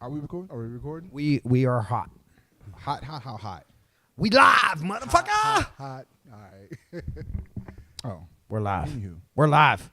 Are we recording? Are we recording? We are hot. Hot, how hot? We live, motherfucker. Hot. All right. Oh, We're live. anywho. We're live.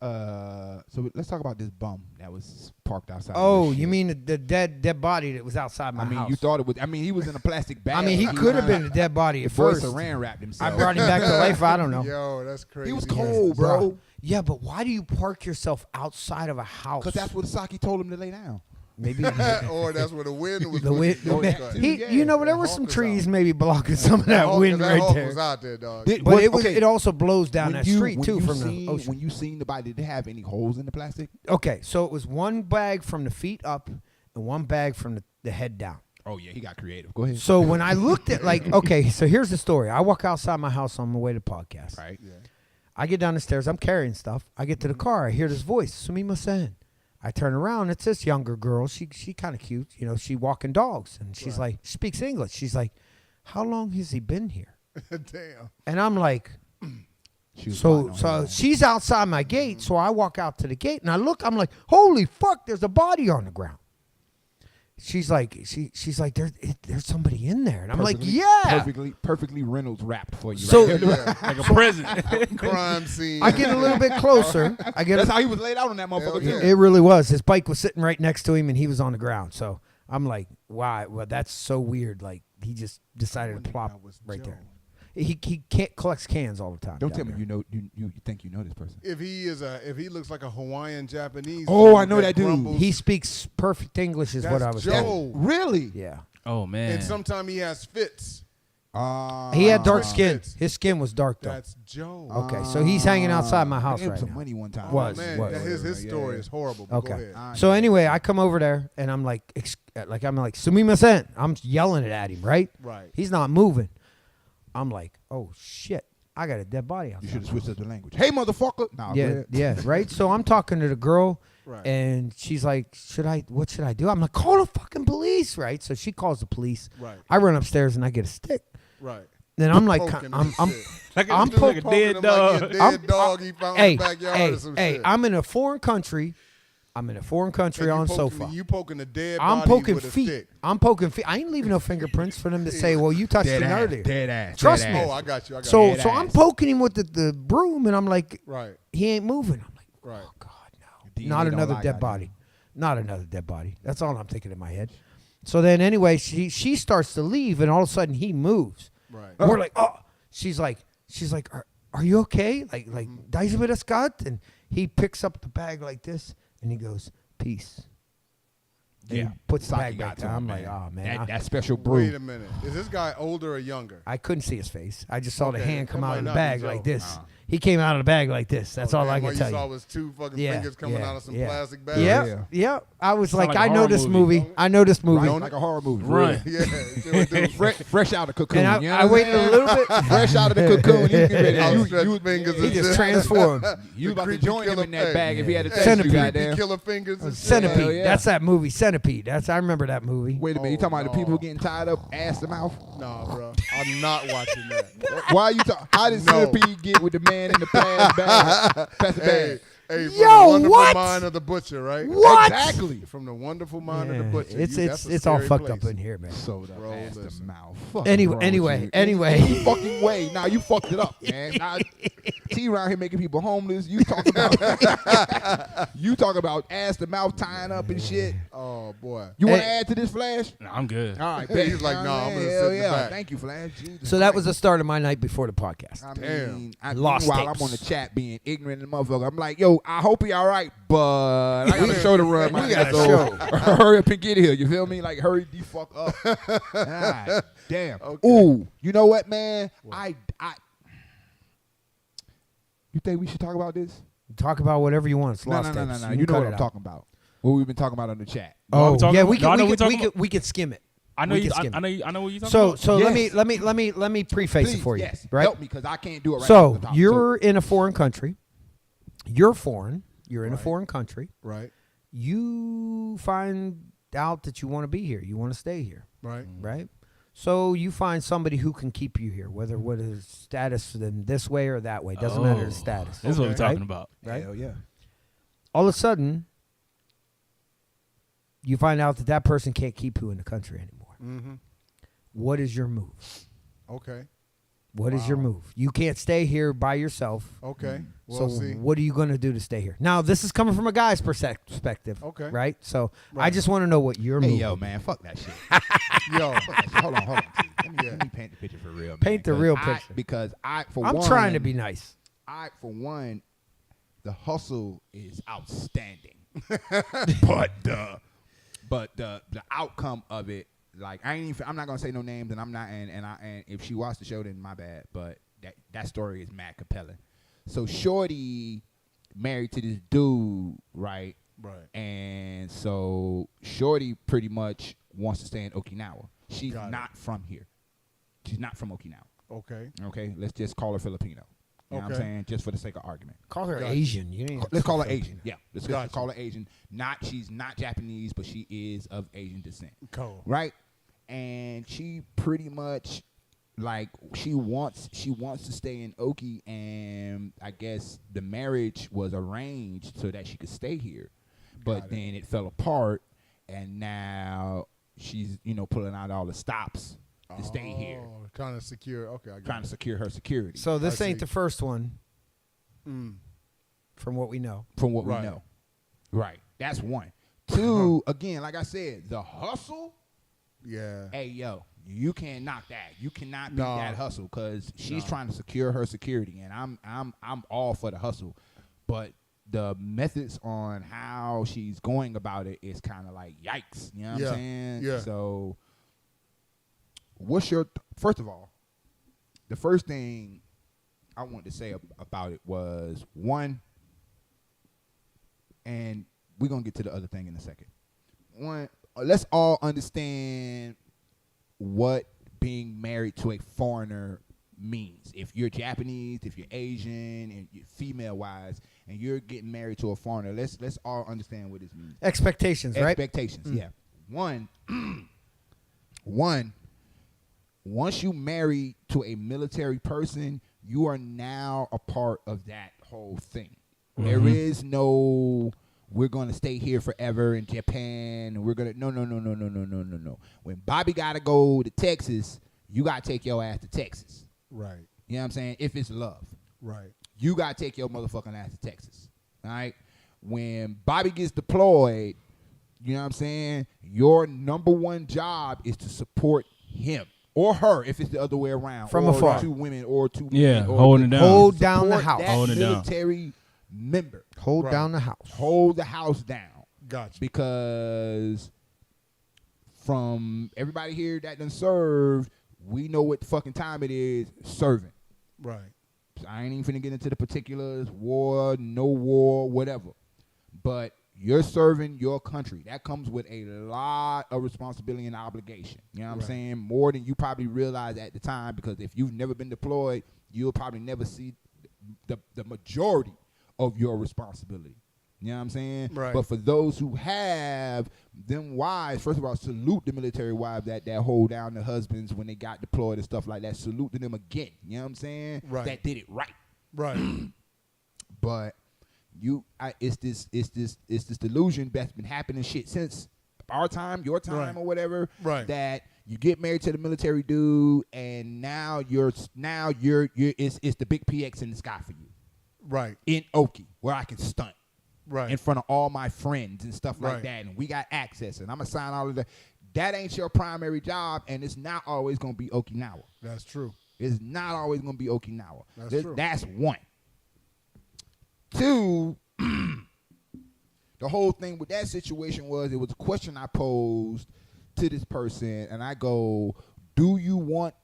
So let's talk about this bum that was parked outside. Oh, of this you shit. mean the dead body that was outside my I mean, house? you thought it was. I mean, he was in a plastic bag. I mean, he could have been a dead body at Boy first. Saran wrapped himself. I brought him back to life. I don't know. Yo, that's crazy. He was cold, bro. Yeah, but why do you park yourself outside of a house? Because that's what Saki told him to lay down. Maybe Or that's where the wind was. the wind. Oh, that too. He, Yeah, you know, there that were Hulk some is trees out. maybe blocking some of that wind right Hulk there. was out there, dog. But it also blows down that street when too you from seen, the ocean. When you seen the body, did it have any holes in the plastic? Okay, so it was one bag from the feet up and one bag from the head down. Oh yeah, he got creative. Go ahead. So when I looked at okay, so here's the story. I walk outside my house on my way to podcast. Right. Yeah. I get down the stairs. I'm carrying stuff. I get to the car. I hear this voice. Sumimasen. I turn around. It's this younger girl. She kind of cute. You know, she walking dogs. And she's like, speaks English. She's like, how long has he been here? Damn. And I'm like, She was so plotting on him. she's outside my gate. So I walk out to the gate and I look. I'm like, holy fuck, there's a body on the ground. She's like, she's like, there's somebody in there. And I'm like, Perfectly- yeah. perfectly Reynolds wrapped for you. So- right there. Yeah. Like a prison. Crime scene. I get a little bit closer. That's how he was laid out on that motherfucker. Hell too. yeah. It really was. His bike was sitting right next to him, and he was on the ground. So I'm like, "Why? Well, that's so weird." Like he just decided to plop That was right Joe. there. He can't collects cans all the time. Don't down tell me there. you think you know this person. If he looks like a Hawaiian Japanese. Oh, dude I know that dude. grumbles, He speaks perfect English, is what That's I was Joe. told. Really? Yeah, Oh man. and sometimes he has fits. he had dark Ah. skin. His skin was dark though. That's Joe. Okay, so he's hanging outside my house I gave him right some now. money one time. Oh, was, man, was. his story is horrible. But Okay. Go ahead. So anyway, I come over there and I'm like, sumimasen. I'm yelling it at him, right? Right. He's not moving. I'm like, oh shit, I got a dead body You outside. should have switched up the language. Hey, motherfucker! Nah, go Yeah, ahead. yeah, right. So I'm talking to the girl, Right. and she's like, what should I do? I'm like, call the fucking police, right? So she calls the police. Right. I run upstairs and I get a stick. Right. Then I'm like, Poking I'm him shit. like I'm a, like a Poking dead him dog. Like a I'm- dead dog he found hey, in the backyard hey, or some hey, shit. I'm in a foreign country. I'm in a foreign country And on you poking- sofa. You poking the dead I'm body poking with a feet. stick. I'm poking feet. I ain't leaving no fingerprints for them to say, well, you touched Dead him ass. earlier. Dead ass. Trust dead me. ass. Oh, I got you. So Dead I'm ass. poking him with the broom, and I'm like, Right. he ain't moving. I'm like, Right. oh God, DNA no. Not don't another lie, dead goddamn. body. Not another dead body. That's all I'm thinking in my head. So then anyway, she starts to leave, and all of a sudden he moves. Right. We're like, oh, she's like, are you okay? Like, daijoubu desu ka? And he picks up the bag like this, and he goes, peace. And Yeah. he puts the Saki bag got back to down. him, I'm man. like, oh man. That special Wait brew. a minute. Is this guy older or younger? I couldn't see his face. I just saw the Okay, hand come that out might of the not be bag Joe. like this. He came out of the bag like this. That's all I can tell you. saw you. was two fucking Yeah, fingers coming yeah, out of some yeah. plastic bag. Yeah, Yeah. yeah. I was Sound like, like a I know horror this movie. movie. I know this movie. Right? Like a horror movie. Run. Yeah. it would do. Fresh out of the cocoon. And you know I what I'm waited a saying? little bit. Fresh out of the cocoon. You get ready. Outstretched fingers He and just shit. transformed. You about to creepy join him killer in that face. bag if he had a test Centipede. you, Creepy goddamn. killer fingers and shit. Centipede. Hell yeah. That's that movie, Centipede. I remember that movie. Wait a minute. You Oh, talking about the people no. getting tied up ass to mouth? Nah, bro. I'm not watching that. Why are you talking? How did No. Centipede get with the man in the plastic bag? Plastic Hey, bag. hey, from Yo, the wonderful what? mind of the butcher, right? What? Exactly. From the wonderful mind of Yeah, the butcher. it's that's a all scary fucked place. up in here, man. Sold up Bro, ass to listen. mouth. Fuck Anyway, wrong with anyway, you. anyway. Any fucking way. Now you fucked it up, man. Now, T around here making people homeless. You talk about ass to mouth tying up and shit. Oh boy. You want to Hey. add to this, Flash? Nah, I'm good. All right, He's bet. like, nah, I'm gonna Hell sit in the yeah. back. Thank you, Flash. Jesus So that was the Christ. start of my night before the podcast. I Damn. mean, Lost meanwhile, tapes. I'm on the chat being ignorant and motherfucker. I'm like, yo, I hope he all right, but I got a show to run. My We got a nigga, so hurry up and get here. You feel me? Like, hurry the fuck up. God damn. Okay. Ooh, you know what, man? I. You think we should talk about this? Talk about whatever you want. It's No. lost tapes. You can know cut what it I'm out. talking about. What we've been talking about on the chat. Oh, talking yeah, about- we no, I know can we talking we can skim it. I know We you. can skim I know you. I know what you're talking So about. so Yes. let me preface Please, it for you, yes. right? Help me, because I can't do it right So off the top. you're in a foreign country. You're foreign. You're in a Right. foreign country. Right. You find out that you want to be here. You want to stay here, Right. right? So you find somebody who can keep you here, whether status them this way or that way. Doesn't matter the Oh. status. This is what we're Okay. talking about. Right? Hell yeah. All of a sudden, You find out that person can't keep you in the country anymore. Mm-hmm. What is your move? Okay. What is your move? You can't stay here by yourself. Okay. So We'll see. what are you going to do to stay here? Now, this is coming from a guy's perspective. Okay. Right? So I Right. just want to know what your Hey, move yo, is. man, fuck that shit. Yo. Fuck that shit. Hold on. Let me paint the picture for real, man. Paint the 'Cause real I- picture. Because I'm trying to be nice. For one, the hustle is outstanding. but the outcome of it, like I'm not gonna say no names, and I'm not, and if she watched the show, then my bad. But that story is mad compelling. So Shorty married to this dude, right? Right. And so Shorty pretty much wants to stay in Okinawa. She's Got it. not from here. She's not from Okinawa. Okay. Okay, let's just call her Filipino. You know what I'm Okay. saying? Just for the sake of argument. Call her Gotcha. Asian. You ain't Let's call her Filipino. Asian. Yeah, let's Gotcha. call her Asian. She's not Japanese, but she is of Asian descent. Cool. Right? And she pretty much like she wants to stay in Oki, and I guess the marriage was arranged so that she could stay here. But Got it. then it fell apart, and now she's pulling out all the stops to stay here, Trying to secure. Okay. I got trying to it. secure her security. So this I ain't see. the first one, Mm. from what we know. From what Right. we know, right? That's one. Two, again, like I said, the hustle. Yeah. Hey, yo, you can't knock that. You cannot beat Nah. that hustle because she's Nah. trying to secure her security, and I'm all for the hustle, but the methods on how she's going about it is kind of like yikes. You know what Yeah. I'm saying? Yeah. So, what's your first of all? The first thing I wanted to say about it was one, and we're gonna get to the other thing in a second. One, let's all understand what being married to a foreigner means. If you're Japanese, if you're Asian, and you're female wise, and you're getting married to a foreigner, let's all understand what this means. Expectations, right? Expectations, yeah. One, once you marry to a military person, you are now a part of that whole thing. There is no we're gonna stay here forever in Japan and we're gonna no. When Bobby gotta go to Texas, you gotta take your ass to Texas. Right. You know what I'm saying? If it's love. Right. You gotta take your motherfucking ass to Texas. All right? When Bobby gets deployed, you know what I'm saying? Your number one job is to support him or her if it's the other way around. From or afar. two women or two Yeah, men. Or holding it down. Hold down the support house. that Holding it down. military member. Hold Right. down the house. Hold the house down. Gotcha. Because from everybody here that done served, we know what the fucking time it is serving. Right. So I ain't even finna get into the particulars, war, no war, whatever. But you're serving your country. That comes with a lot of responsibility and obligation. You know what I'm Right. saying? More than you probably realize at the time, because if you've never been deployed, you'll probably never see the majority of your responsibility. You know what I'm saying? Right. But for those who have, them wives, first of all, salute the military wives that hold down the husbands when they got deployed and stuff like that. Salute to them again. You know what I'm saying? Right. That did it right. Right. But it's this delusion that's been happening shit since our time, your time, Right. or whatever. Right. That you get married to the military dude, and now you're it's the big PX in the sky for you Right. in Oki, where I can stunt Right. in front of all my friends and stuff like Right. that, and we got access, and I'm gonna sign all of that. That ain't your primary job, and it's not always gonna be Okinawa. That's true. It's not always going to be Okinawa. That's true. That's one. Two, the whole thing with that situation was, it was a question I posed to this person, and I go, do you want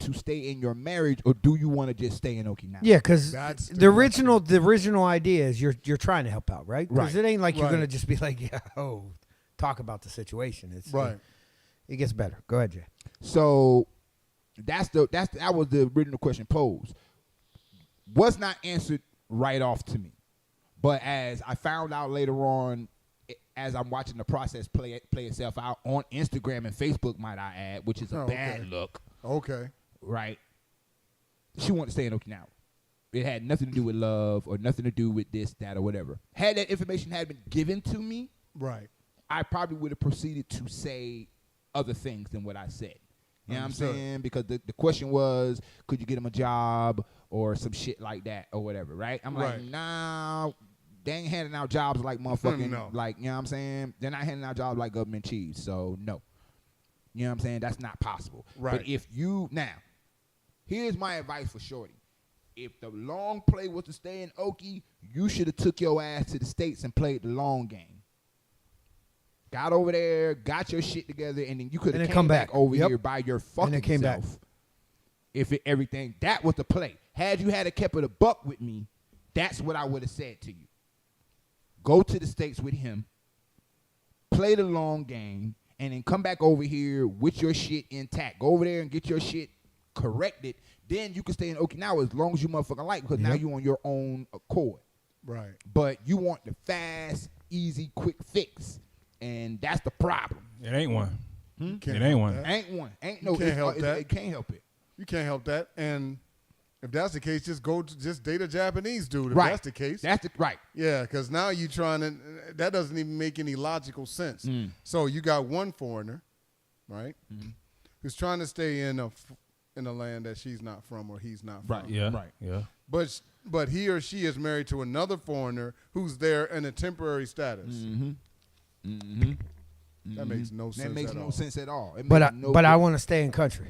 to stay in your marriage, or do you want to just stay in Okinawa? Yeah, because That's the original idea is you're trying to help out, right? Because Right. it ain't like you're Right. gonna just be like, talk about the situation. It's Right. It gets better. Go ahead, Jay. So that was the original question posed. Was not answered right off to me, but as I found out later on, as I'm watching the process play itself out on Instagram and Facebook, might I add, which is a bad okay. look, Okay. right? She wanted to stay in Okinawa. It had nothing to do with love or nothing to do with this, that, or whatever. Had that information had been given to me, Right. I probably would have proceeded to say other things than what I said. You know what I'm saying? Because the question was, could you get him a job or some shit like that or whatever, right? I'm like, nah, they ain't handing out jobs like motherfucking, like, you know what I'm saying? They're not handing out jobs like government cheese, so no. You know what I'm saying? That's not possible. Right. But if you, now, here's my advice for Shorty. If the long play was to stay in Okie, you should have took your ass to the States and played the long game. Got over there, got your shit together, and then you could have come back over here by your fucking came self. back. If everything, that was the play. Had you had kept it a buck with me, that's what I would have said to you. Go to the States with him, play the long game, and then come back over here with your shit intact. Go over there and get your shit corrected. Then you can stay in Okinawa as long as you motherfucking like, because now you on your own accord. Right. But you want the fast, easy, quick fix. And that's the problem. It ain't one. It ain't one. Ain't one. Ain't no. You can't help that. It can't help it. You can't help that. And if that's the case, just date a Japanese dude. If Right. that's the case. That's the right. Yeah, because now you trying to. That doesn't even make any logical sense. So you got one foreigner, right, who's trying to stay in a land that she's not from or he's not from. Right. Yeah. Right. Yeah. But he or she is married to another foreigner who's there in a temporary status. That makes no sense. That makes at no all. sense at all. It But makes I want to stay in country.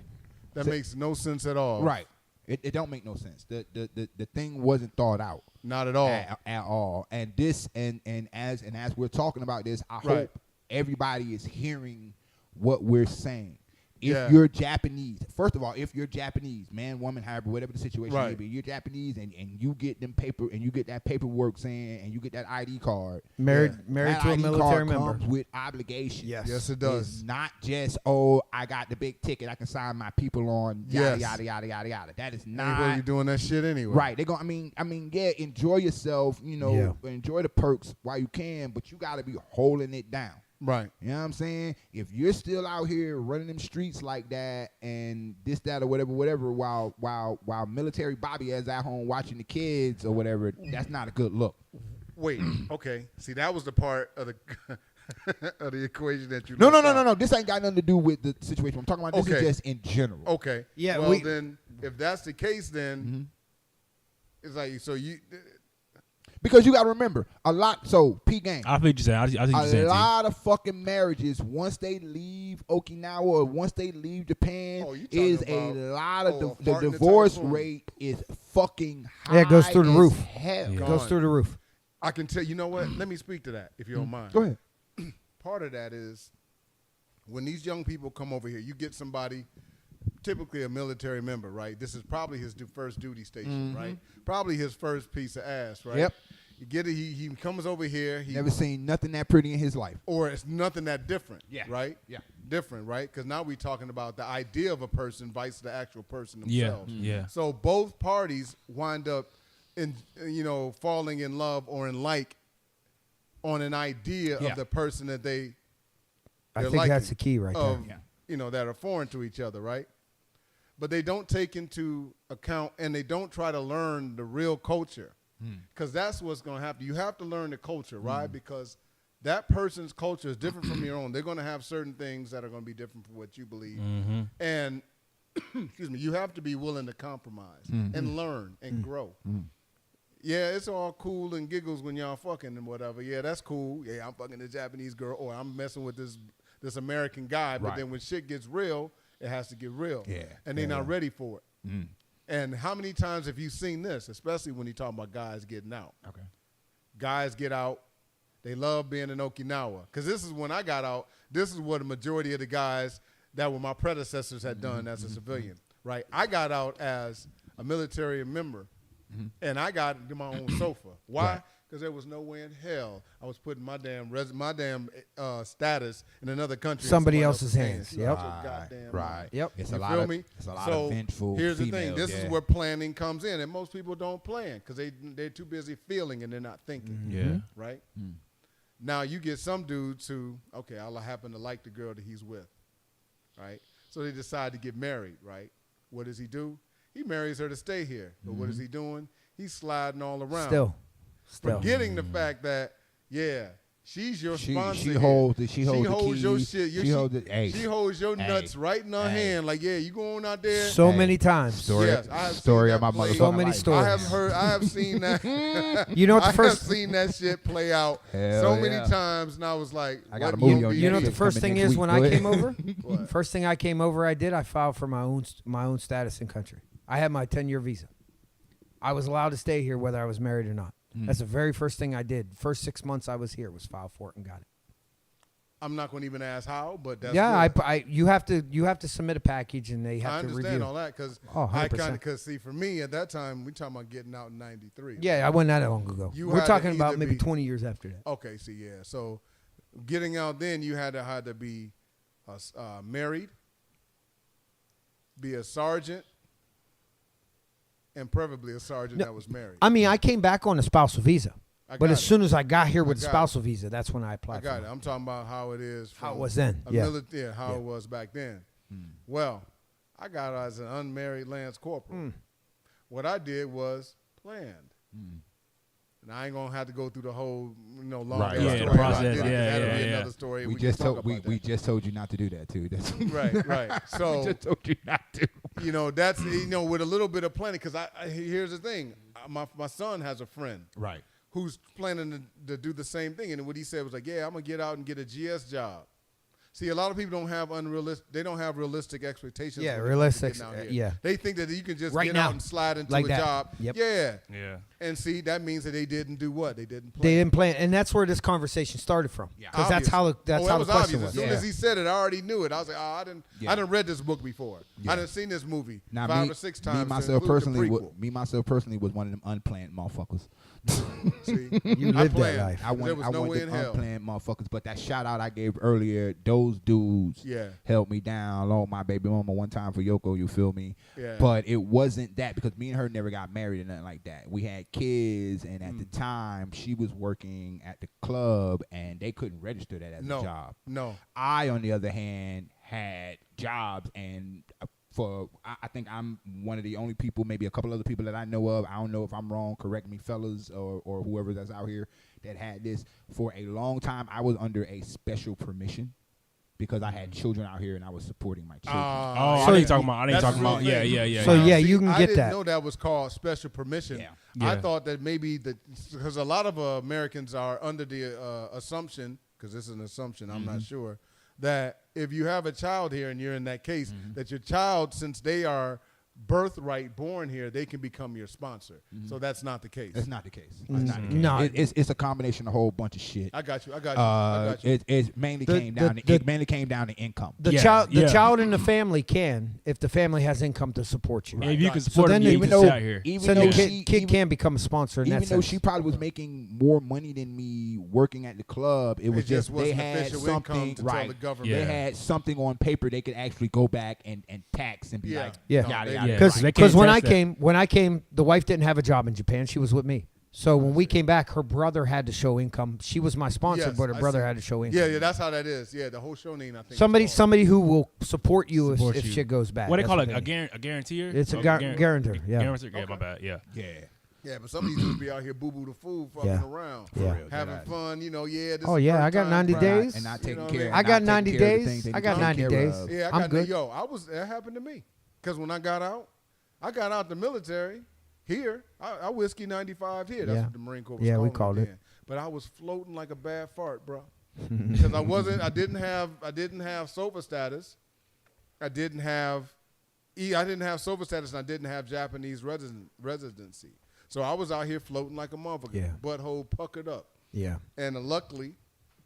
That makes no sense at all. Right. It don't make no sense. The thing wasn't thought out Not at all. at all. And this and as we're talking about this, I hope everybody is hearing what we're saying. If you're Japanese, first of all, if you're Japanese, man, woman, however, whatever the situation may be, you're Japanese and you get them paper and you get that paperwork saying and you get that ID card. Married that to a ID military card member. comes with obligation. Yes, it does. It's not just, I got the big ticket, I can sign my people on, yada, yada, yada, yada, yada. That is not. Anybody doing that shit anyway. Right. They're going I mean, yeah, enjoy yourself, enjoy the perks while you can, but you got to be holding it down. Right. You know what I'm saying? If you're still out here running them streets like that and this, that, or whatever, while military Bobby is at home watching the kids or whatever, that's not a good look. Wait. Okay. See, that was the part of the of the equation that you. No. This ain't got nothing to do with the situation I'm talking about. This is just in general. Okay. Yeah. Well, then, if that's the case, then it's like Because you got to remember, a lot. So, P-Game. I think you saying. A lot of fucking marriages, once they leave Okinawa or once they leave Japan, is a lot of the divorce rate is fucking high. Yeah, it goes through the roof. Hell. It goes through the roof. I can tell. You know what? Let me speak to that, if you don't mind. Go ahead. Part of that is when these young people come over here, you get somebody, typically a military member, right? This is probably his first duty station, right? Probably his first piece of ass, right? Yep. You get it. He comes over here. He Never seen nothing that pretty in his life. or it's nothing that different. Yeah. Right? Yeah. Different, right? Because now we're talking about the idea of a person versus the actual person Yeah. themselves. Yeah. So both parties wind up in falling in love or in like on an idea of the person that they're I think liking that's the key right there. of, that are foreign to each other, right? But they don't take into account and they don't try to learn the real culture. Because that's what's going to happen. You have to learn the culture, right? Because that person's culture is different from your own. They're going to have certain things that are going to be different from what you believe. And, excuse me, you have to be willing to compromise and learn and grow. Yeah, it's all cool and giggles when y'all fucking and whatever. Yeah, that's cool. Yeah, I'm fucking a Japanese girl or I'm messing with this American guy. But then when shit gets real, it has to get real. Yeah. And they're not ready for it. And how many times have you seen this, especially when you're talking about guys getting out? Okay. Guys get out. They love being in Okinawa. Because this is when I got out. This is what a majority of the guys that were my predecessors had done as a civilian, right? I got out as a military member, and I got my own sofa. Why? Because there was no way in hell I was putting my damn status in another country. Somebody else's hands. Yep. Right. Yep. It's You a lot feel of, me? It's a lot So of vengeful here's the females, thing. This is where planning comes in, and most people don't plan because they're too busy feeling and they're not thinking. Yeah. Right? Now you get some dudes who, okay, I happen to like the girl that he's with, right? So they decide to get married, right? What does he do? He marries her to stay here. But what is he doing? He's sliding all around. Still. Forgetting the fact that, She's your She sponsor. she here. holds the she holds the holds your keys. shit. She holds it. Hey, She holds your nuts right in her hand. Like, yeah, you going out there? So Hey. many times. story, Yes, I have story seen of my that play. motherfucking So many life. stories. I have seen that. You know what the I first have seen that shit play out Hell so many yeah. times, and I was like, I got what a movie you on be You know what the Netflix first coming thing next is week. when Go I ahead. came over? What? First thing I came over, I filed for my own status in country. I had my 10-year visa. I was allowed to stay here whether I was married or not. That's the very first thing I did. First 6 months I was here was file for it and got it. I'm not going to even ask how, but that's Yeah, good. you have to submit a package and they I have to understand review. all that because Oh, I 100%. kind of see for me at that time we talking about getting out in '93. Yeah, I wasn't that long ago. You We're had talking to about either maybe be- 20 years after that. Okay, see, yeah. So getting out then you had to be married, be a sergeant, and preferably a sergeant No, that was married. I mean, I came back on a spousal visa. I But got as it. soon as I got here with I the got spousal visa, that's when I I applied got for it. it. I'm talking about how it is. How it from was then, a yeah. how Yeah. it was back then. Well, I got out as an unmarried Lance Corporal. What I did was planned. And I ain't gonna have to go through the whole, long Right, ass right, story. right, about right, this. right. That'll be Yeah. another story. We can just talk told about we that. just told you not to do that too. That's right. So we just told you not to. that's with a little bit of planning. Because here's the thing, my son has a friend Right. who's planning to do the same thing, and what he said was like, yeah, I'm gonna get out and get a GS job. See, a lot of people don't have realistic expectations. Yeah, when it comes to realistic, getting out here. yeah. They think that you can just Right get now. out and slide into Like a that. job. Yep. Yeah. Yeah. And see, that means that they didn't do what? They didn't plan. They didn't plan, and that's where this conversation started from. Yeah. Because that's how the that question obvious. was. As soon as he said it, I already knew it. I was like, I didn't read this book before. Yeah. I didn't seen this movie Now, 5 me, or 6 times. Me to myself include the personally was one of them unplanned motherfuckers. See, You I lived that planned. life. There was no way in hell. unplanned motherfuckers. But that shout out I gave earlier, those dudes Yeah. held me down along my baby mama one time for Yoko, you feel me? Yeah. But it wasn't that because me and her never got married or nothing like that. We had kids, and at the time she was working at the club and they couldn't register that as a job. No. I, on the other hand, had jobs, and I think I'm one of the only people, maybe a couple other people that I know of. I don't know if I'm wrong. Correct me, fellas, or whoever that's out here that had this. For a long time, I was under a special permission because I had children out here and I was supporting my children. Oh, So I ain't talking about. That's the real Yeah, thing. yeah. So, yeah, you can I get didn't that. know that was called special permission. Yeah. I Yeah. thought that maybe because a lot of Americans are under the assumption, because this is an assumption, I'm not sure, that if you have a child here and you're in that case, that your child, since they are birthright born here, they can become your sponsor. So that's not the case. That's not the case. It's not the case. No. It's a combination of a whole bunch of shit. I got you. I got you. It mainly The- came the- down. the- It mainly came down to income. The Yeah, child, the yeah. child in the family can, if the family has income to support you. Yeah, if you can So support then them, you even can though- sit out here. Even So though the she, kid even, can become a sponsor in even that though sense. she probably was making more money than me working at the club, it was It just just wasn't they had official income something to tell right. the government. Yeah. They had something on paper they could actually go back and tax and be Yeah. like, Yeah. No, yada they- yada. Yeah. Because They can't when touch I that. came, the wife didn't have a job in Japan. She was with me. So when we came back, her brother had to show income. She was my sponsor, Yes, but her I brother see. had to show income. Yeah, that's how that is. Yeah, the whole show name, I think. Somebody who will support you Support if you. shit goes bad. What they That's call it? they A need. guaranteer? It's a Oh, guarantor. Yeah. Guarantor. Yeah, my bad. Yeah. Yeah. Yeah, but some of these dudes be out here boo-boo the fool, fucking Yeah. around, Yeah. real, having that fun. This Oh, is yeah, first I got time 90 crowd. days. And not You taking know care. what I mean? I got not 90 taking care of the days. things they I need got to take 90 care days. of. Yeah, I'm good. that happened to me. Because when I got out the military here. I whiskey 95 here. That's Yeah. what the Marine Corps was Yeah, we calling called it. then. But I was floating like a bad fart, bro. Because I didn't have sofa status. I didn't have sofa status, and I didn't have Japanese residency. So I was out here floating like a motherfucker, Yeah. butthole puckered up. Yeah. And luckily,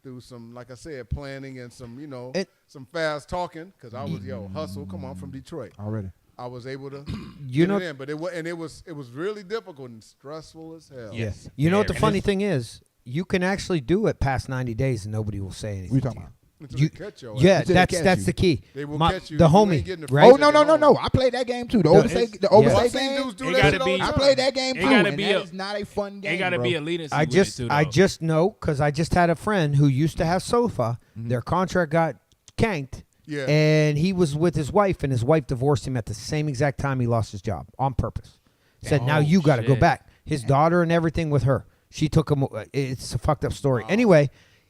through some, like I said, planning and some, It- some fast talking, because I was, hustle, come on, from Detroit. Already. I was able to You get know, it in, but it was really difficult and stressful as hell. Yes. you know what the Yeah, funny thing is? You can actually do it past 90 days and nobody will say anything. What you to talking you. about? Until You- they catch your Yeah, ass. Until they that's catch you. the key. They will The catch you. If you homie, ain't getting the right? Oh no! I played that game too. The overstay I've game. seen dudes do It that gotta shit all be- the I time. played that game It too, gotta and be that a- is not a fun game. It got to bro. be a leniency I with just it too, though. know because I just had a friend who used to have sofa. Their contract got canked, Yeah. and he was with his wife, and his wife divorced him at the same exact time he lost his job on purpose. Said, now Oh, you got to go shit. back. His daughter and everything with her. She took him. It's a fucked up story. Anyway,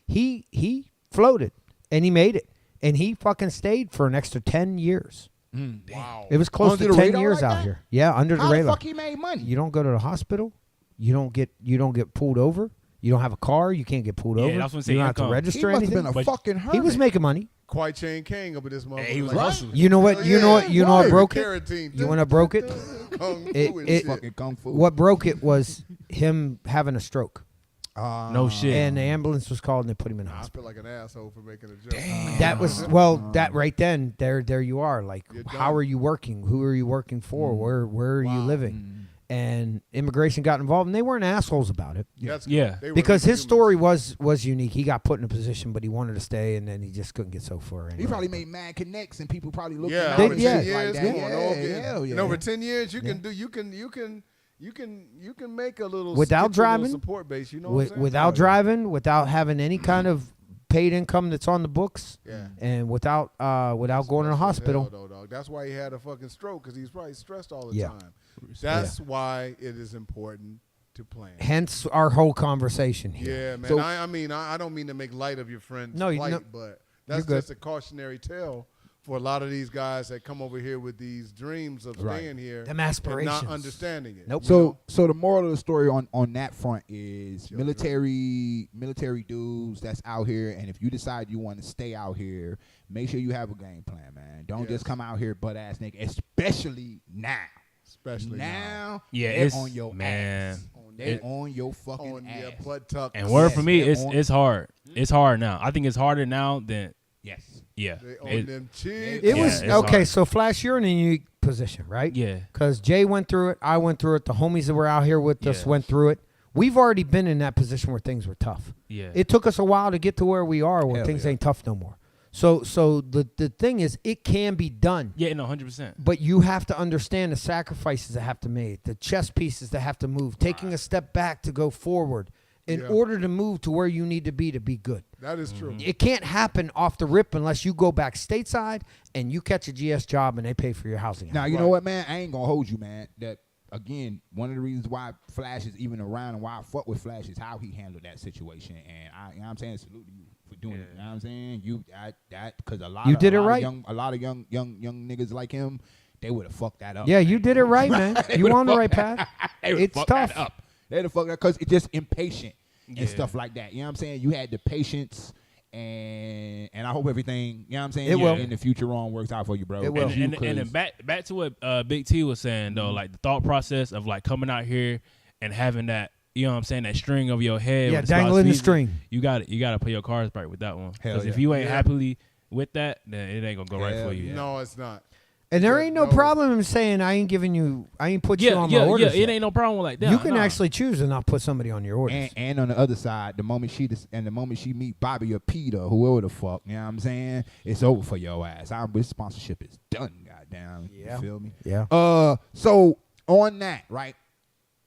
he floated and he made it, and he fucking stayed for an extra 10 years. Wow. It was close Under to the 10 radar years like out that? here. Yeah, under the How the radar. fuck he made money? You don't go to the hospital. You don't get pulled over. You don't have a car. You can't get pulled Yeah, over. that's what I'm saying, You don't have to income. He register must have anything. been a But fucking hermit. He was making money. Quite Chain King up in this motherfucker. he was like, hustling. You know what? You know what? You know what broke it? Carotene. You wanna broke it? Kung Fu It- and it- shit. fucking kung fu. What broke it was him having a stroke, No shit. and the ambulance was called and they put him in the I hospital. feel like an asshole for making a joke. That was that right then. There you are. Like, You're how done. are you working? Who are you working for? Where are you Wow. living? And immigration got involved, and they weren't assholes about it. That's good. Yeah. They were Because his humans. story was unique. He got put in a position, but he wanted to stay, and then he just couldn't get so far. He anyway. probably made mad connects, and people probably looked Yeah, him out over and 10 shit years, like that. come on, Yeah, okay. hell yeah. And over 10 years, you can do. You can make a little Without get your little driving, support base. You know what I'm saying? without driving, without having any kind of paid income that's on the books, Yeah. and without going to the hospital. Hell, though, dog. That's why he had a fucking stroke, because he's probably stressed all the Yeah. time. That's why it is important to plan. Hence our whole conversation here. Yeah, man. So- I mean, I don't mean to make light of your friend's No, plight, no, but that's good. just a cautionary tale for a lot of these guys that come over here with these dreams of Right. staying here Them and aspirations. not understanding it. Nope. So the moral of the story on that front is military dudes that's out here, and if you decide you want to stay out here, make sure you have a game plan, man. Don't Yes. just come out here butt ass nigga, especially now. Especially now. Yeah, they're it's on your man. ass. They're on your fucking On your ass. butt tuck. And word Yes, for me, they're it's on- it's hard. It's hard now. I think it's harder now than Yes. yeah. They on It- them cheeks. It Yeah, was it's okay. hard. So Flash, you're in a unique position, right? yeah. Because Jay went through it. I went through it. The homies that were out here with us Yeah. went through it. We've already been in that position where things were tough. Yeah. It took us a while to get to where we are, where Hell things yeah. ain't tough no more. So the thing is, it can be done. Yeah, no, 100%. But you have to understand the sacrifices that have to be made, the chess pieces that have to move, taking a step back to go forward in Yeah. order to move to where you need to be good. That is true. It can't happen off the rip unless you go back stateside and you catch a GS job and they pay for your housing. Now you Right. know what, man? I ain't gonna hold you, man. That again, one of the reasons why Flash is even around and why I fuck with Flash is how he handled that situation. And I, you know what I'm saying, salute to you for doing it. You know what I'm saying? You that because a lot You of did a it lot right. Of a lot of young niggas like him, they would have fucked that up. Yeah, you did it right, man. You would've on the right fucked path. They would've It's fucked tough. that up. They'd have fucked that because it's just impatient Yeah. and stuff like that. You know what I'm saying? You had the patience. And I hope everything, you know what I'm saying, It will. in the future on works out for you, bro. It will. And then back to what Big T was saying though, like the thought process of like coming out here and having that, you know what I'm saying, that string over your head. Yeah, when it starts dangling the season, string. You got to play your cards right with that one. Hell Because if yeah. you ain't Yeah. happily with that, then it ain't gonna go right Hell for you. yeah. No, it's not. And there Yeah, ain't no no. problem in saying I ain't put you Yeah, on yeah, my yeah. orders. It yet. ain't no problem like that. You can nah. actually choose to not put somebody on your orders. And on the other side, the moment she meet Bobby or Peter, whoever the fuck, you know what I'm saying, it's over for your ass. This sponsorship is done, goddamn. Yeah. You feel me? Yeah. So on that, right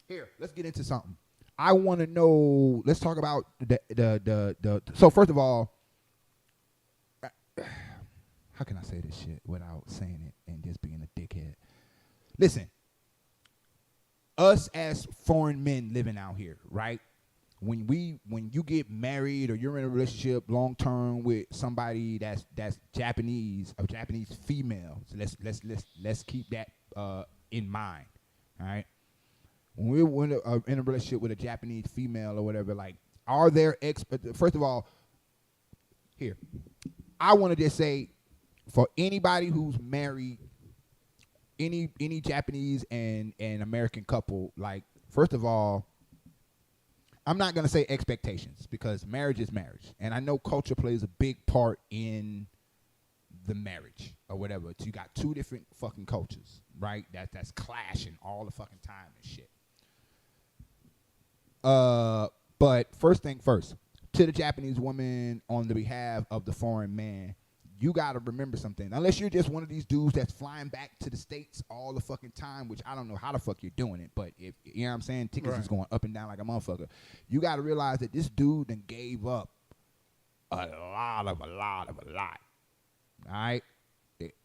here, let's get into something. I want to know. Let's talk about the. So first of all, how can I say this shit without saying it and just being a dickhead? Listen, us as foreign men living out here, right? When you get married or you're in a relationship long term with somebody that's Japanese, a Japanese female, so let's keep that in mind, all right? When we're in a relationship with a Japanese female or whatever, like, are there first of all, here, I want to just say, for anybody who's married, any Japanese and American couple, like, first of all, I'm not going to say expectations because marriage is marriage. And I know culture plays a big part in the marriage or whatever. So you got two different fucking cultures, right? That's clashing all the fucking time and shit. But first thing first, to the Japanese woman on the behalf of the foreign man, you got to remember something. Unless you're just one of these dudes that's flying back to the States all the fucking time, which I don't know how the fuck you're doing it, but if you know what I'm saying, tickets is going up and down like a motherfucker. You got to realize that this dude done gave up a lot. All right?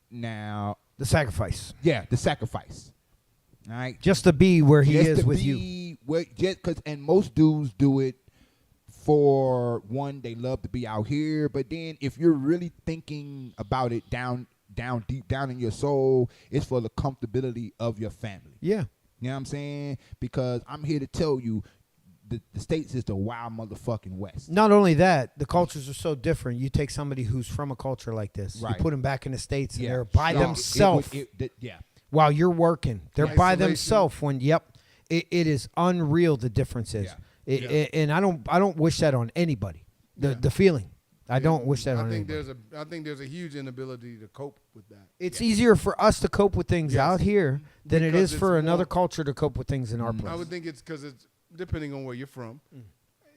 Now, The sacrifice. yeah, the sacrifice. All right? Just to be where he Just is to with you. be where, just cause, and most dudes do it for one, they love to be out here. But then if you're really thinking about it deep down in your soul, it's for the comfortability of your family. Yeah. You know what I'm saying? Because I'm here to tell you, the States is the wild motherfucking West. Not only that, the cultures are so different. You take somebody who's from a culture like this, Right. you put them back in the States, and Yeah. they're by No, themselves yeah. while you're working. They're by Isolation. themselves when, it is unreal the difference is. Yeah. And I don't wish that on anybody. The feeling. I don't wish that on anybody. I think there's a huge inability to cope with that. It's easier for us to cope with things Yes. out here than it Because is for it's another more- culture to cope with things in our place. I would think it's because it's depending on where you're from.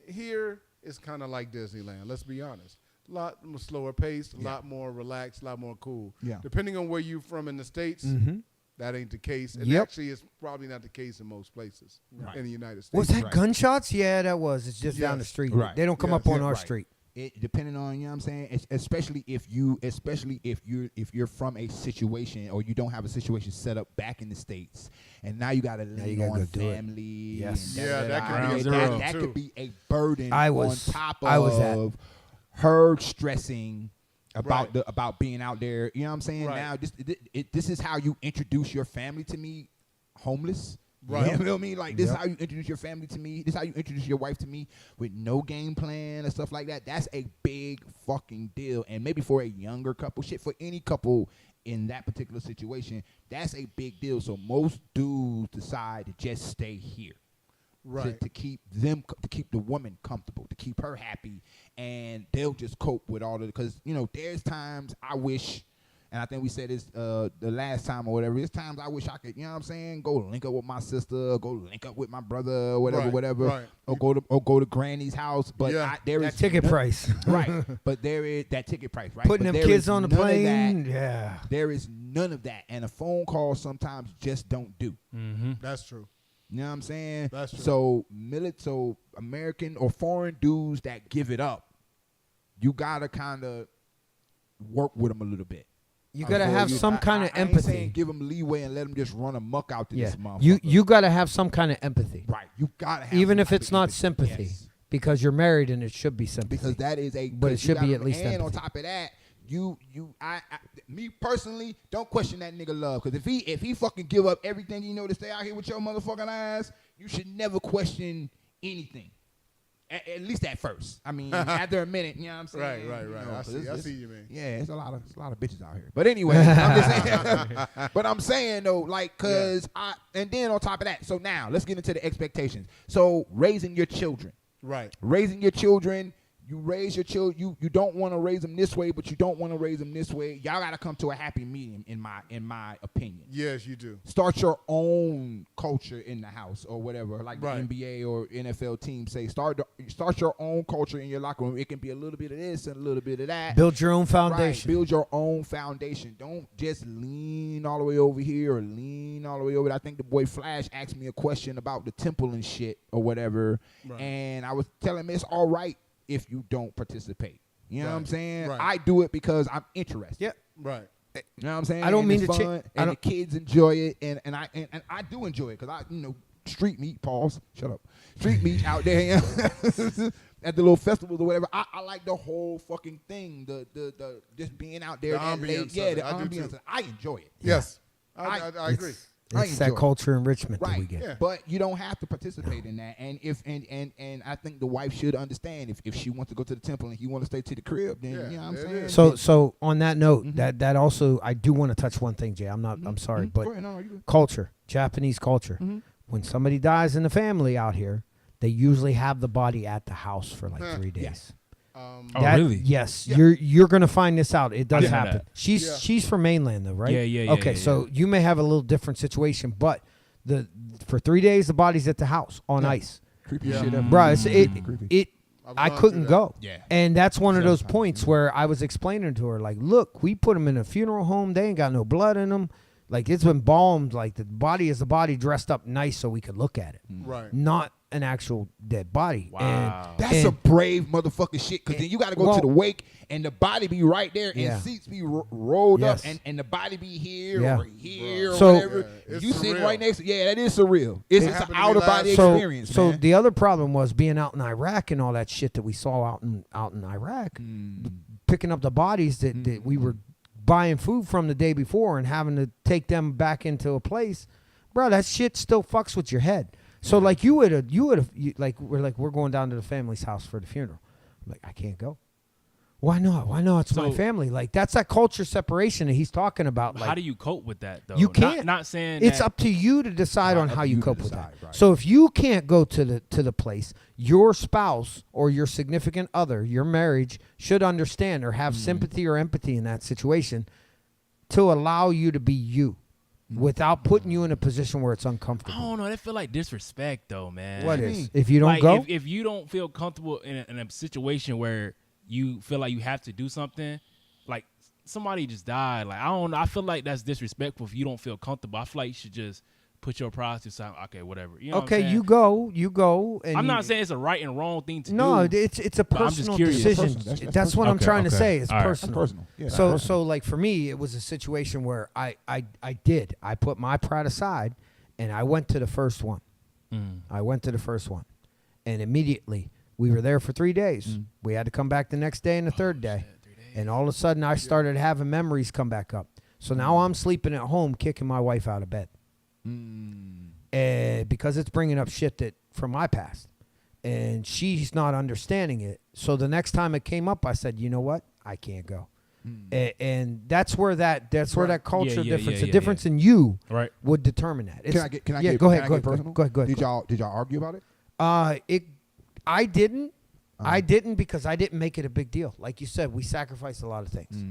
Here, it's kind of like Disneyland. Let's be honest. A lot slower paced, a lot more relaxed, a lot more cool. Yeah. Depending on where you're from in the States, that ain't the case. And Yep. actually, it's probably not the case in most places in the United States. Was that Right. gunshots? Yeah, that was. It's just down the Yes. street. Right. They don't come Yes. up on Yeah, our right. street. It depending on, you know what I'm saying, especially if you're from a situation or you don't have a situation set up back in the States, and now you got to lean gotta on go do it. family. Yes. and Yeah, that could be a problem, that too. could be a burden I on top of her stressing about Right. about being out there. You know what I'm saying? Right. Now this is how you introduce your family to me, homeless. Right. You know what I mean? Like, this Yep. is how you introduce your family to me. This is how you introduce your wife to me with no game plan and stuff like that. That's a big fucking deal. And maybe for a younger couple, shit, for any couple in that particular situation, that's a big deal. So most dudes decide to just stay here. Right. To keep the woman comfortable, to keep her happy, and they'll just cope with all of it. Because, you know, there's times I wish, and I think we said this the last time or whatever, there's times I wish I could, you know what I'm saying, go link up with my sister, go link up with my brother, whatever, right. or go to Granny's house. But Yeah. there is That ticket price. right, but there is that ticket price, right? Putting But them there kids is on the none of plane. that. Yeah. There is none of that, and a phone call sometimes just don't do. That's true. You know what I'm saying? That's true. So American or foreign dudes that give it up, you gotta kind of work with them a little bit. You got to Before have some kind of I ain't saying empathy. give them leeway and let them just run amok out to Yeah. this motherfucker. You got to have some kind of empathy. right. You gotta have Even some if type it's of not empathy. sympathy. Yes. Because you're married and it should be sympathy. Because that is a. But it 'cause you should be gotta- at least And empathy. on top of that, me personally, don't question that nigga love. Because if he fucking give up everything you know to stay out here with your motherfucking ass, you should never question anything. At least at first. I mean, after a minute, you know what I'm saying? Right. You know, I 'cause see it's- you, man. Yeah, it's a lot of bitches out here. But anyway, I'm just saying. But I'm saying though, like, cause and then on top of that, so now let's get into the expectations. So raising your children. Right. Raising your children, you raise your children. You don't want to raise them this way, but you don't want to raise them this way. Y'all gotta come to a happy medium, in my opinion. Yes, you do. Start your own culture in the house or whatever, like Right. the NBA or NFL teams say. Start your own culture in your locker room. It can be a little bit of this and a little bit of that. Build your own Right, foundation. build your own foundation. Don't just lean all the way over here or lean all the way over there. I think the boy Flash asked me a question about the temple and shit or whatever, Right. and I was telling him it's all right if you don't participate. You know what I'm Right, saying? right. I do it because I'm interested. Yeah. Right. You know what I'm saying? I don't And mean it's to fun, I and the don't- kids enjoy it, and I do enjoy it because street meat. Pause. Shut up. Street meat out there at the little festivals or whatever. I like the whole fucking thing. The just being out there. The that ambience late, of yeah, it. the I do ambience. too. I enjoy it. Yes. I- I agree. I It's that enjoy it. culture enrichment that we Right, get. Yeah. but you don't have to participate in that. And if and I think the wife should understand if she wants to go to the temple and he want to stay to the crib, then Yeah, you know what I'm there saying. it is. So on that note, Mhm. that also I do want to touch one thing, Jay. I'm sorry, but Go ahead, no, you good. culture, Japanese culture. Mhm. When somebody dies in the family out here, they usually have the body at the house for like 3 days. Yes. Oh, That- really? Yes, Yeah. you're gonna find this out. It does didn't know happen. that. Yeah. She's from mainland though, right? Yeah, Okay, yeah, so you may have a little different situation, but for 3 days the body's at the house on Yeah. ice. Creepy Yeah. shit. ever. Bruh, Creepy. I've I gone couldn't through go. Yeah. And that's one of those Sometimes, points yeah. where I was explaining to her, like, look, we put them in a funeral home. They ain't got no blood in them. Like, it's been embalmed. Like, the body is the body dressed up nice so we could look at it. Right. Not an actual dead body. Wow. That's a brave motherfucking shit. Because then you got to go to the wake and the body be right there and seats be rolled up and the body be here or here or whatever. You sitting right next to that is surreal. It's an out of body experience. So the other problem was being out in Iraq and all that shit that we saw out in Iraq, picking up the bodies that we were buying food from the day before and having to take them back into a place, bro. That shit still fucks with your head. So like you would have we're going down to the family's house for the funeral. I'm like, I can't go. Why not? It's my family. Like that's that culture separation that he's talking about. Like, how do you cope with that though? You can't. Not saying it's that, up to you to decide on how you cope with that. Right. So if you can't go to the place, your spouse or your significant other, your marriage should understand or have sympathy or empathy in that situation to allow you to be you. Without putting you in a position where it's uncomfortable. I don't know. That feel like disrespect, though, man. What is? If you don't like, go, if you don't feel comfortable in a situation where you feel like you have to do something, like somebody just died. Like I don't know. I feel like that's disrespectful if you don't feel comfortable. I feel like you should just put your pride to the side. Okay, whatever. You know what I'm saying? you go. And I'm not saying it's a right and wrong thing to do. No, it's a personal decision. That's what I'm trying to say. It's personal. Yeah, so like for me, it was a situation where I put my pride aside, and I went to the first one. I went to the first one, and immediately we were there for 3 days. We had to come back the next day and the third day, and all of a sudden I started having memories come back up. So now I'm sleeping at home, kicking my wife out of bed. Because it's bringing up shit that from my past, and she's not understanding it. So the next time it came up, I said, you know what, I can't go. And that's where that culture difference, the difference in you, would determine that. Can I get go ahead. Go ahead. Did y'all argue about it? I didn't. I didn't because I didn't make it a big deal. Like you said, we sacrificed a lot of things.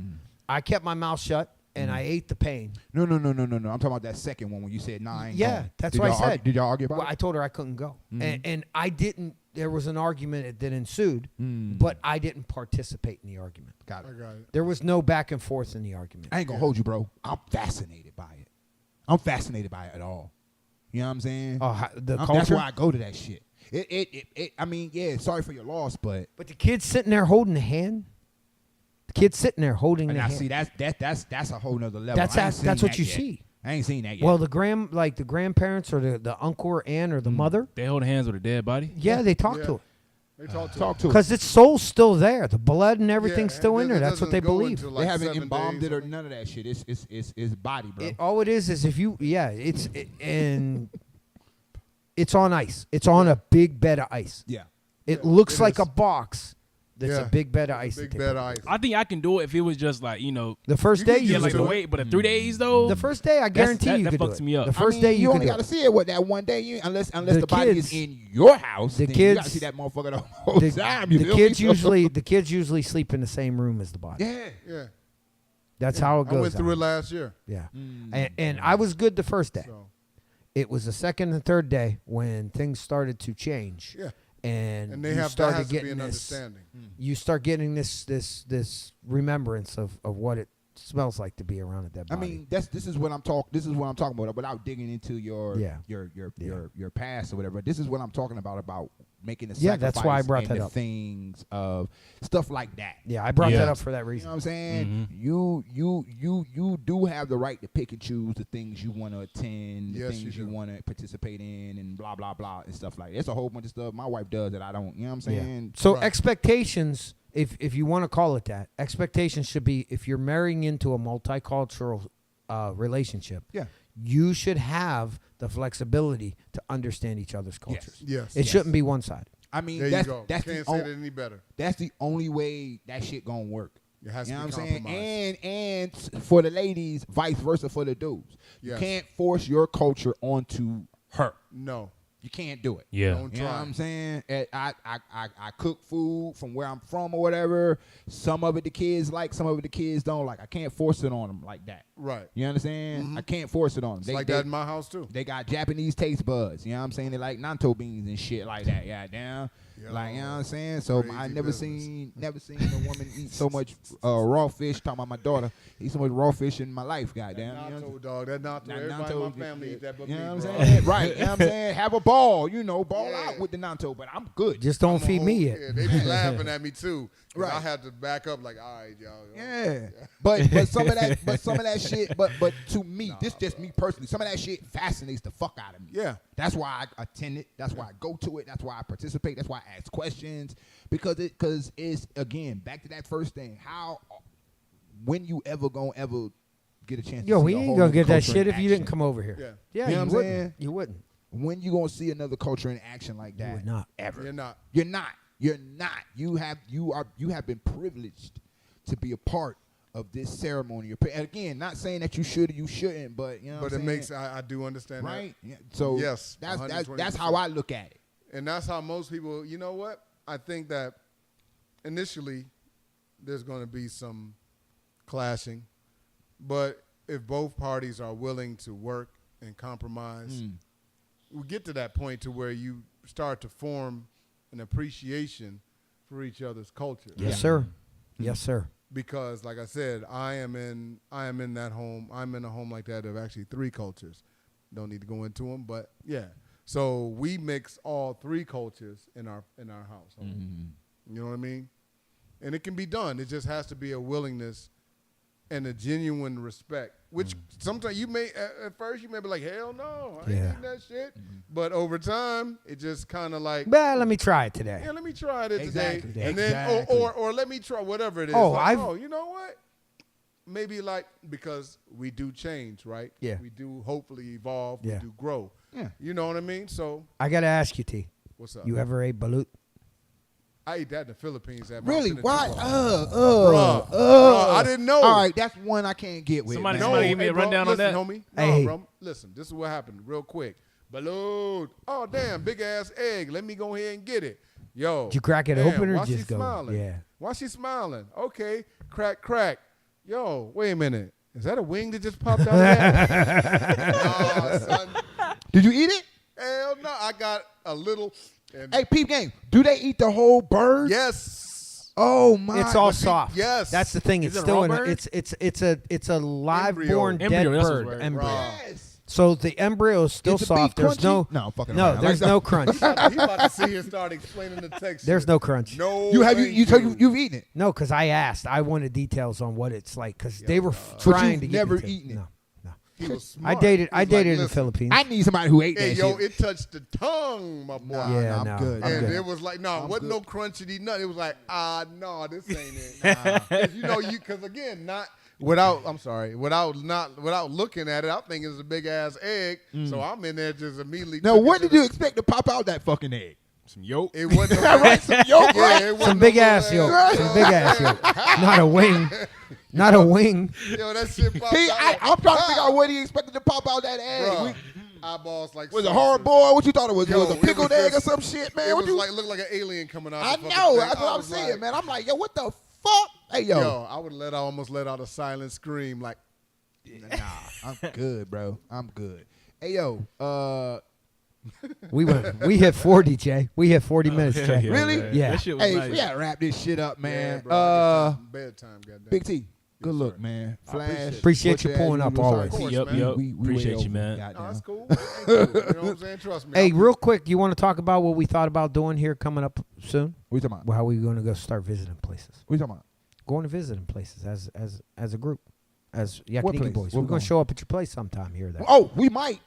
I kept my mouth shut. And I ate the pain. No. I'm talking about that second one when you said, nah, I ain't going. That's what I said. Did y'all argue about it? I told her I couldn't go. And I didn't. There was an argument that ensued, but I didn't participate in the argument. Got it. There was no back and forth in the argument. I ain't going to hold you, bro. I'm fascinated by it. I'm fascinated by it at all. You know what I'm saying? Culture? That's why I go to that shit. I mean, yeah, sorry for your loss, but the kid's sitting there holding the hand. The kid's sitting there holding the hand. See, that's a whole nother level. That's what you see. I ain't seen that yet. Well, the grandparents or the uncle or aunt or the mother, they hold hands with a dead body. Yeah, they talk to it. They talk to it because its soul's still there. The blood and everything's still in there. That's what they believe. They haven't embalmed it or none of that shit. It's body, bro. All it is if you it's on ice. It's on a big bed of ice. Yeah. It looks like a box. That's a big bed of ice. Big bed of ice. I think I can do it if it was just like, the first day you like the wait, but the 3 days though. The first day I guarantee you could do it. That fucks me up. The first day you only got to see it with that one day, unless the body is in your house. The then kids you got to see that motherfucker the whole time. The kids usually sleep in the same room as the body. Yeah. That's how it goes. I went through it last year. Yeah. And I was good the first day. So. It was the second and third day when things started to change. Yeah. And they have to be an understanding. You start getting this remembrance of what it smells like to be around a dead body. I mean, this is what I'm talking about without digging into your past or whatever. This is what I'm talking about making the sacrifice that's why I brought that up. Things of stuff like that. Yeah, I brought that up for that reason. You know what I'm saying? You do have the right to pick and choose the things you want to attend, the things you want to participate in, and blah blah blah and stuff like that. It's a whole bunch of stuff my wife does that I don't. You know what I'm saying? So expectations, if you want to call it that, expectations should be if you're marrying into a multicultural relationship. Yeah. You should have the flexibility to understand each other's cultures. Yes. It shouldn't be one side. I mean, there you go. That's can't say it any better. That's the only way that shit gonna work. It has to be what I'm compromised. saying? And for the ladies, vice versa for the dudes. Yes. You can't force your culture onto her. No. You can't do it. Yeah. Don't You know try. what I'm saying? I cook food from where I'm from or whatever. Some of it the kids like, some of it the kids don't like. I can't force it on them like that. Right. You understand? Mm-hmm. I can't force it on them. It's that in my house too. They got Japanese taste buds. You know what I'm saying? They like Nanto beans and shit like that. Yeah, damn. Like, you know what I'm saying? So Crazy I never business. seen a woman eat so much raw fish. Talking about my daughter, eat so much raw fish in my life. Goddamn, That you know? natto, dog. That natto. That Everybody in my family eat that but You me, know what bro. I'm saying? Right. You know what I'm saying? Have a ball. Ball Yeah. out with the natto. But I'm good. Just don't I'm a feed me whole- yet. Yeah, they be laughing at me too. 'Cause I Right. had to back up like, all right, y'all. Yeah, but some of that shit. But to me, this just me personally. Some of that shit fascinates the fuck out of me. Yeah. That's why I attend it. That's why I go to it. That's why I participate. That's why I ask questions because it's again back to that first thing. When you ever get a chance? Yo, to see we a ain't whole gonna new get that culture shit in if you didn't action? come over here. Yeah. Yeah, You know you what I'm wouldn't. saying? You wouldn't. When you gonna see another culture in action like that? would not. Ever. You're not. You're not. You're not. You have been privileged to be a part of this ceremony. And again, not saying that you should or you shouldn't, but you know. But what it I'm makes, saying? I do understand Right. Yeah. So Yes, that's 120%. how I look at it. that. And that's how most people, you know what? I think that initially there's going to be some clashing. But if both parties are willing to work and compromise, we get to that point to where you start to form an appreciation for each other's culture. Yes, sir. Yes, sir. Because, like I said, I am in that home. I'm in a home like that of actually 3 cultures. Don't need to go into them, but yeah. So we mix all 3 cultures in our household. You know what I mean? And it can be done. It just has to be a willingness and a genuine respect. Which sometimes you may at first you may be like, hell no, I ain't eating that shit. But over time, it just kind of like, Well, let me try it today. yeah, let me try it Exactly. today, and Exactly. then or let me try whatever it is. Oh, Like, you know what? Maybe like because we do change, right? Yeah. We do hopefully evolve. Yeah. We do grow. Yeah. You know what I mean? So I gotta ask you, T. what's up? You ever ate balut? I ate that in the Philippines. At Really? Mount Why? Pinatubo. Bruh, I didn't know. All right, that's one I can't get with. Somebody- man. somebody give me a bro, rundown on listen, that. homie. No, Hey. bro. Listen, this is what happened real quick. Balut. Oh, damn, big ass egg. Let me go ahead and get it. Yo. Did you crack it damn, open or why just she go? smiling? Yeah. Why she smiling? Okay, crack. Yo, wait a minute. Is that a wing that just popped out of that? Nah, son. Did you eat it? Hell no. I got a little. And Hey, peep game. Do they eat the whole bird? yes. Oh my. It's all but see, soft. yes. That's the thing. Is It's it a still raw in a, bird? it's a live Embryo. born dead Embryo, that's bird what's right. embryo. Yes. So the embryo is still Is the soft. beef There's crunchy? No, I'm fucking no, around. there's Like no crunch. He about to sit here and start explaining the texture. There's no crunch. No. You have thank you've eaten it. No, because I asked. I wanted details on what it's like because they were But trying you've to get never me to. eaten it. No. He was I smart. dated. He I was dated like, in the listen, Philippines. I need somebody who ate Hey, that yo, shit. it touched the tongue, my boy. Yeah, I'm no, good. I'm And good. it was like, no, I'm wasn't good. no crunchity nothing. It was like, no, this ain't it. 'Cause you know, because again, without looking at it, I think it's a big ass egg. So I'm in there just immediately. Now, took it what to did the- you expect to pop out that fucking egg? Some yolk. It wasn't Right, some yolk, Yeah, right? it wasn't Some no big little ass yolk. Some yo, big ass yolk. Not a wing. Not a wing. Yo, that shit popped out. I'm trying to figure out what he expected to pop out that egg. Bruh, eyeballs like Was it saucers. hard boiled? What you thought it was? Yo, was it a it pickled was egg or just- some shit, man? It What was you- like looked like an alien coming out. I the fucking know. thing. That's what I I'm was saying, like, man. I'm like, yo, what the fuck? Hey, yo. Yo, I would almost let out a silent scream like, Nah, I'm good, bro. I'm good. Hey, yo. We hit 40, Jay. We hit 40 minutes, Jay. Really? man. Yeah. That shit was Hey, nice. we gotta wrap this shit up, man. yeah, bro, I guess bedtime, goddamn. Big T. Good Yes, look, sir. man. I Flash. Appreciate you Butcher, pulling as up usual. always. Of course, Yup, man. yup. We Appreciate way you, man. over, No, goddamn. that's cool. Thank you. You know what I'm saying? Trust me. Hey, real quick, you want to talk about what we thought about doing here coming up soon? What you talking about? Well, how we going to go start visiting places? What you talking about? Going to visiting places as a group, as What Yakiniku place? Boys. We're We're going going. to show up at your place sometime here. There. Oh, we might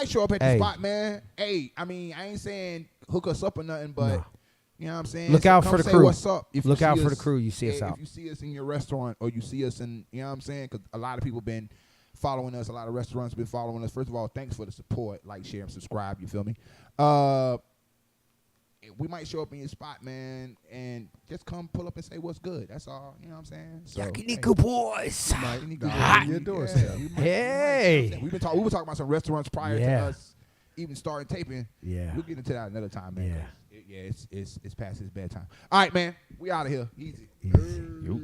show up at the Hey. spot, man. Hey, I mean, I ain't saying hook us up or nothing, but No. you know what I'm saying. Look So out come for the say crew. What's up? If you Look see out for us- the crew. You see us yeah, out. If you see us in your restaurant or you see us in, you know what I'm saying, because a lot of people been following us. A lot of restaurants been following us. First of all, thanks for the support. Like, share, and subscribe. You feel me? We might show up in your spot, man, and just come pull up and say what's good. That's all. You know what I'm saying? So, Yakiniku Boys. Yakiniku Nah, Boys. your doorstep. Yeah, we might, Hey. we were talking about some restaurants prior Yeah. to us even starting taping. Yeah. We'll get into that another time, man. Yeah. 'cause it's past his bedtime. All right, man. We out of here. Easy. Easy. Yup.